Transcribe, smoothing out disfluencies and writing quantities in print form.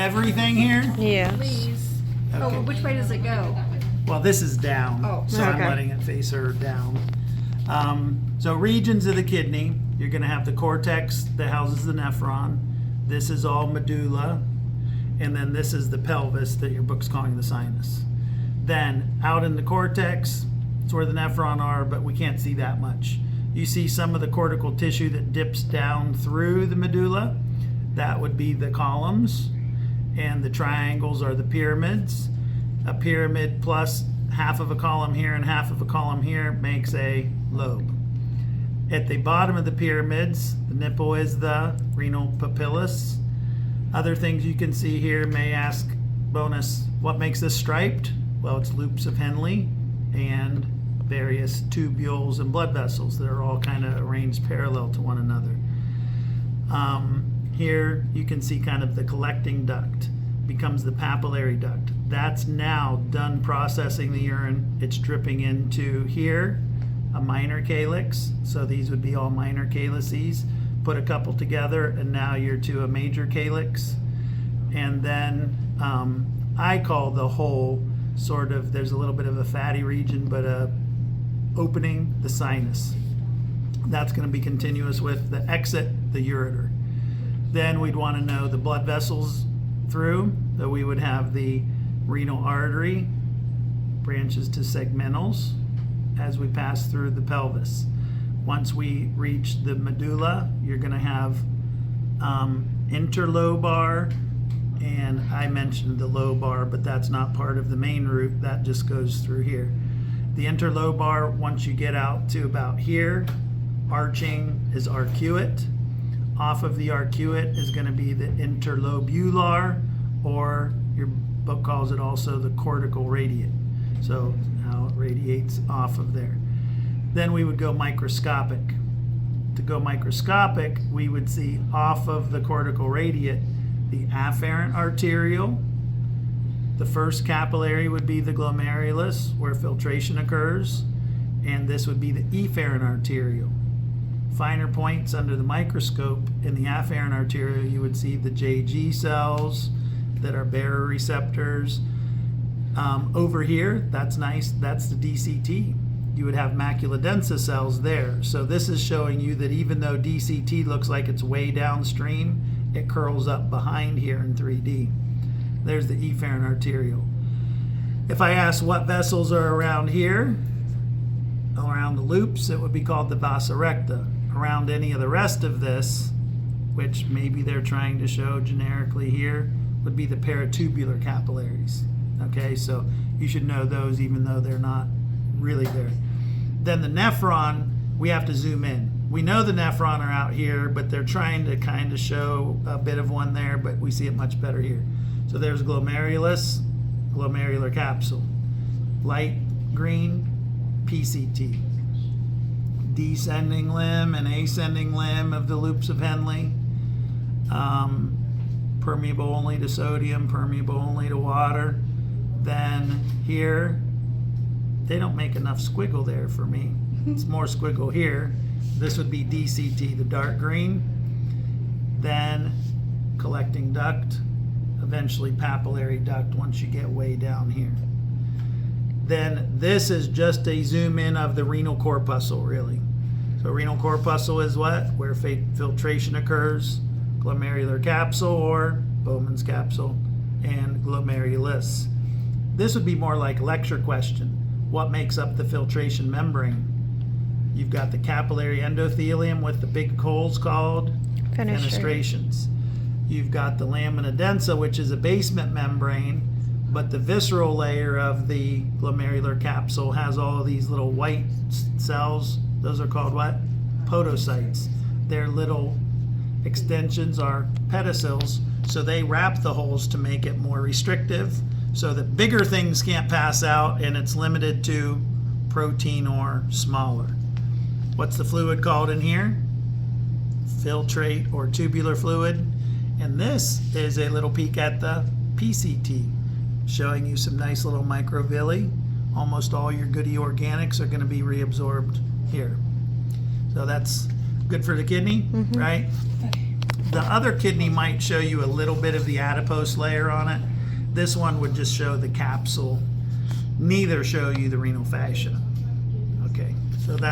everything here? Yeah. Please. Okay. Oh, well, which way does it go? Well, this is down, Oh. so I'm Okay. letting it face her down. So regions of the kidney, you're going to have the cortex that houses the nephron. This is all medulla. And then this is the pelvis that your book's calling the sinus. Then out in the cortex, it's where the nephron are, but we can't see that much. You see some of the cortical tissue that dips down through the medulla. That would be the columns. And the triangles are the pyramids. A pyramid plus half of a column here and half of a column here makes a lobe. At the bottom of the pyramids, the nipple is the renal papillus. Other things you can see here may ask bonus, what makes this striped? Well, it's loops of Henle and various tubules and blood vessels that are all kind of arranged parallel to one another. Here you can see kind of the collecting duct becomes the papillary duct. That's now done processing the urine. It's dripping into here, a minor calyx. So these would be all minor calyces. Put a couple together and now you're to a major calyx. And then I call the whole sort of, there's a little bit of a fatty region, but opening the sinus. That's going to be continuous with the exit, the ureter. Then we'd want to know the blood vessels through, so we would have the renal artery, branches to segmentals as we pass through the pelvis. Once we reach the medulla, you're going to have interlobar, and I mentioned the lobar, but that's not part of the main route. That just goes through here. The interlobar, once you get out to about here, arching is arcuate. Off of the arcuate is going to be the interlobular, or your book calls it also the cortical radiate. So how it radiates off of there. Then we would go microscopic. To go microscopic, we would see off of the cortical radiate the afferent arteriole. The first capillary would be the glomerulus, where filtration occurs, and this would be the efferent arteriole. Finer points under the microscope in the afferent arteriole, you would see the JG cells that are baroreceptors. Over here, that's nice, that's the DCT. You would have macula densa cells there. So this is showing you that even though DCT looks like it's way downstream, it curls up behind here in 3D. There's the efferent arteriole. If I ask what vessels are around here, around the loops, it would be called the vasa recta. Around any of the rest of this, which maybe they're trying to show generically here, would be the paratubular capillaries. Okay, so you should know those even though they're not really there. Then the nephron, we have to zoom in. We know the nephron are out here, but they're trying to kind of show a bit of one there, but we see it much better here. So there's glomerulus, glomerular capsule. Light green, PCT. Descending limb and ascending limb of the loops of Henle. Permeable only to sodium, permeable only to water. Then here, they don't make enough squiggle there for me. It's more squiggle here. This would be DCT, the dark green. Then collecting duct, eventually papillary duct once you get way down here. Then this is just a zoom in of the renal corpuscle, really. So renal corpuscle is what? Where filtration occurs. Glomerular capsule, or Bowman's capsule, and glomerulus. This would be more like a lecture question. What makes up the filtration membrane? You've got the capillary endothelium with the big holes called fenestrations. You've got the lamina densa, which is a basement membrane, but the visceral layer of the glomerular capsule has all of these little white cells. Those are called what? Podocytes. Their little extensions are pedicels, so they wrap the holes to make it more restrictive so that bigger things can't pass out and it's limited to protein or smaller. What's the fluid called in here? Filtrate or tubular fluid. And this is a little peek at the PCT, showing you some nice little microvilli. Almost all your goody organics are going to be reabsorbed here. So that's good for the kidney, right? The other kidney might show you a little bit of the adipose layer on it. This one would just show the capsule. Neither show you the renal fascia. Okay, so that